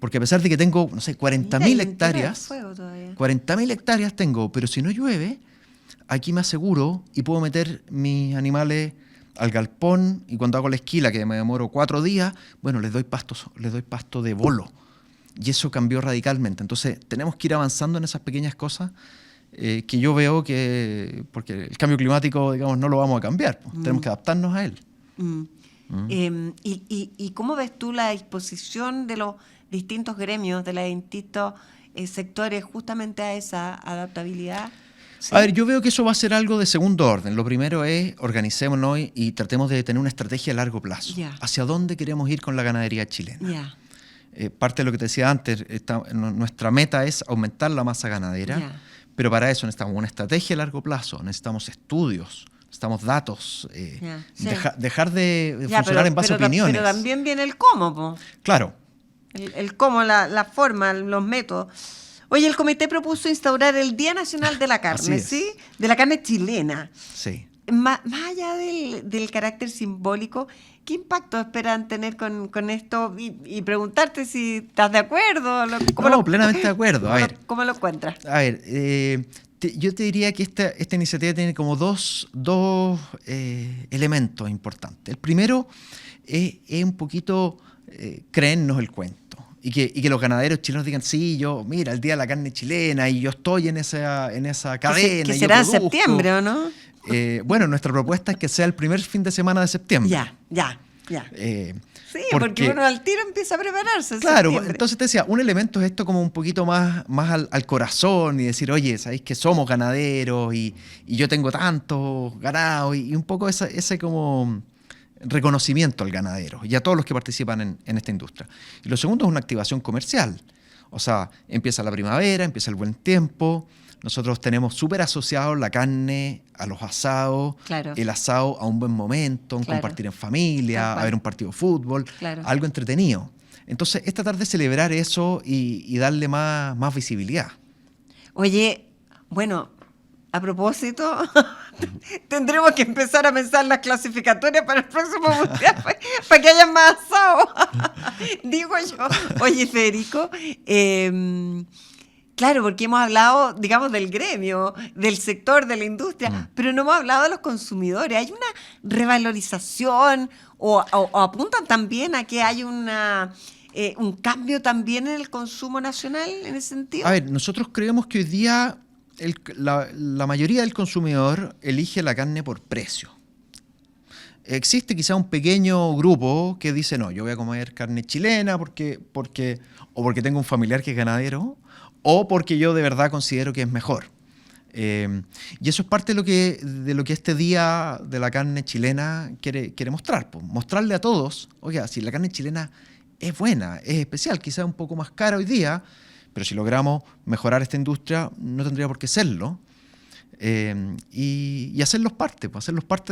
Porque a pesar de que tengo, no sé, 40.000 hectáreas, 40.000 hectáreas tengo, pero si no llueve, aquí me aseguro y puedo meter mis animales al galpón, y cuando hago la esquila, que me demoro 4 días, bueno, les doy pasto de bolo. Y eso cambió radicalmente. Entonces, tenemos que ir avanzando en esas pequeñas cosas que yo veo que, porque el cambio climático, digamos, no lo vamos a cambiar, pues, tenemos que adaptarnos a él. ¿Y cómo ves tú la disposición de los distintos gremios, de los distintos sectores justamente a esa adaptabilidad? ¿Sí? A ver, yo veo que eso va a ser algo de segundo orden. Lo primero es organicémonos y tratemos de tener una estrategia a largo plazo. Yeah. ¿Hacia dónde queremos ir con la ganadería chilena? Yeah. Parte de lo que te decía antes, nuestra meta es aumentar la masa ganadera, Yeah. pero para eso necesitamos una estrategia a largo plazo, necesitamos estudios, necesitamos datos, sí. dejar de funcionar en base a opiniones. Pero también viene el cómo, po. Claro. El cómo, la forma, los métodos. Oye, el comité propuso instaurar el Día Nacional de la Carne, ¿sí? De la carne chilena. Sí. Más allá del carácter simbólico, ¿qué impacto esperan tener con esto? Y preguntarte si estás de acuerdo. Plenamente de acuerdo. ¿Cómo lo encuentras? A ver, Yo te diría que esta iniciativa tiene como dos elementos importantes. El primero es un poquito creernos el cuento. Y que los ganaderos chilenos digan, sí, mira, el Día de la Carne Chilena y yo estoy en esa cadena. Que será en septiembre, ¿o no? Bueno, nuestra propuesta es que sea el primer fin de semana de septiembre. Ya. Sí, porque uno al tiro empieza a prepararse. Claro, septiembre. Entonces te decía, un elemento es esto como un poquito más al corazón y decir, oye, ¿sabéis que somos ganaderos y yo tengo tanto ganado? Y un poco ese como reconocimiento al ganadero y a todos los que participan en esta industria. Y lo segundo es una activación comercial. O sea, empieza la primavera, empieza el buen tiempo. Nosotros tenemos súper asociados la carne a los asados, claro. El asado a un buen momento, un compartir en familia, a ver un partido de fútbol, claro. Algo entretenido. Entonces, es tratar de celebrar eso y darle más visibilidad. Oye, bueno, a propósito, tendremos que empezar a pensar las clasificatorias para el próximo mundial para que haya más asado. Digo yo. Oye, Federico, claro, porque hemos hablado, digamos, del gremio, del sector, de la industria, pero no hemos hablado de los consumidores. ¿Hay una revalorización o apuntan también a que hay un cambio también en el consumo nacional en ese sentido? A ver, nosotros creemos que hoy día la mayoría del consumidor elige la carne por precio. Existe quizá un pequeño grupo que dice, no, yo voy a comer carne chilena porque tengo un familiar que es ganadero, o porque yo de verdad considero que es mejor. Y eso es parte de lo que este Día de la Carne Chilena quiere mostrar. Pues. Mostrarle a todos, oiga, si la carne chilena es buena, es especial, quizás un poco más cara hoy día, pero si logramos mejorar esta industria, no tendría por qué serlo. Y hacerlos parte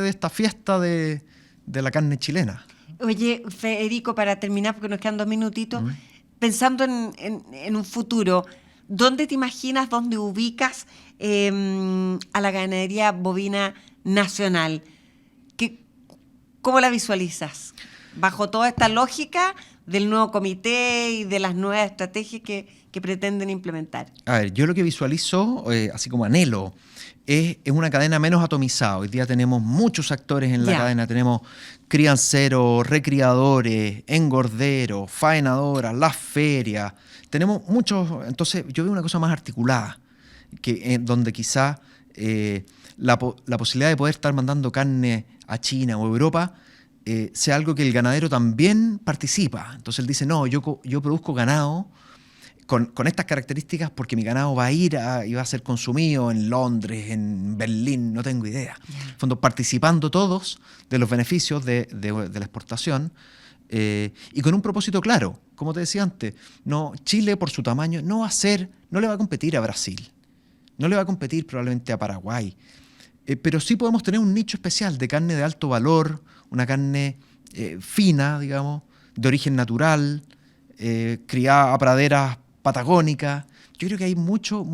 de esta fiesta de la carne chilena. Oye, Federico, para terminar, porque nos quedan 2 minutitos, pensando en un futuro, ¿dónde te imaginas, dónde ubicas a la ganadería bovina nacional? ¿Cómo la visualizas? Bajo toda esta lógica del nuevo comité y de las nuevas estrategias que pretenden implementar. A ver, yo lo que visualizo, así como anhelo, es una cadena menos atomizada. Hoy día tenemos muchos actores en la cadena. Tenemos crianceros, recriadores, engorderos, faenadoras, las ferias. Tenemos muchos. Entonces, yo veo una cosa más articulada, donde quizá la posibilidad de poder estar mandando carne a China o Europa sea algo que el ganadero también participa. Entonces, él dice, no, yo produzco ganado con estas características porque mi ganado va a ir y va a ser consumido en Londres, en Berlín, no tengo idea. En el fondo, participando todos de los beneficios de la exportación y con un propósito claro. Como te decía antes, no, Chile por su tamaño no le va a competir a Brasil, no le va a competir probablemente a Paraguay, pero sí podemos tener un nicho especial de carne de alto valor, una carne fina, digamos, de origen natural, criada a praderas patagónicas. Yo creo que hay mucho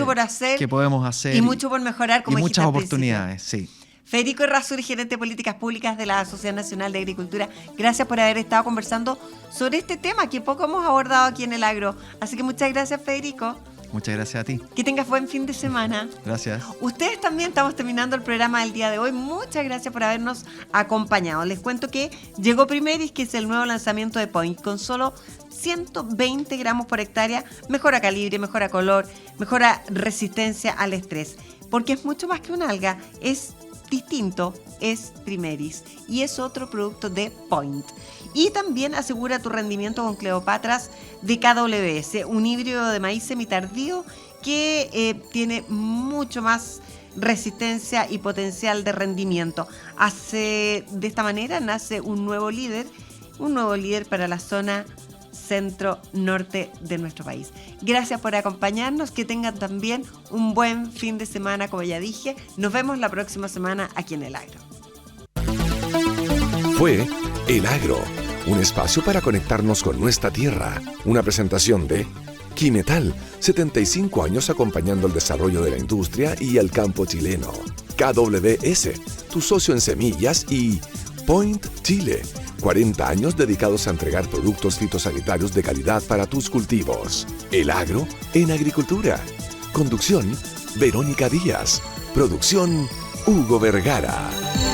por hacer, que podemos hacer. Y mucho por mejorar, como y dijiste muchas al oportunidades, principio. sí. Federico Errázuriz, gerente de políticas públicas de la Sociedad Nacional de Agricultura, gracias por haber estado conversando sobre este tema que poco hemos abordado aquí en el agro. Así que muchas gracias, Federico. Muchas gracias a ti. Que tengas buen fin de semana. Gracias. Ustedes también, estamos terminando el programa del día de hoy. Muchas gracias por habernos acompañado. Les cuento que llegó Primeris, que es el nuevo lanzamiento de Point, con solo 120 gramos por hectárea. Mejora calibre, mejora color, mejora resistencia al estrés. Porque es mucho más que una alga, es distinto, es Primeris y es otro producto de Point. Y también asegura tu rendimiento con Cleopatras de KWS, un híbrido de maíz semitardío que tiene mucho más resistencia y potencial de rendimiento. De esta manera nace un nuevo líder para la zona centro-norte de nuestro país. Gracias por acompañarnos, que tengan también un buen fin de semana, como ya dije. Nos vemos la próxima semana aquí en El Agro. Fue El Agro, un espacio para conectarnos con nuestra tierra. Una presentación de Quimetal, 75 años acompañando el desarrollo de la industria y el campo chileno. KWS, tu socio en semillas, y Point Chile, 40 años dedicados a entregar productos fitosanitarios de calidad para tus cultivos. El Agro en agricultura. Conducción, Verónica Díaz. Producción Hugo Vergara.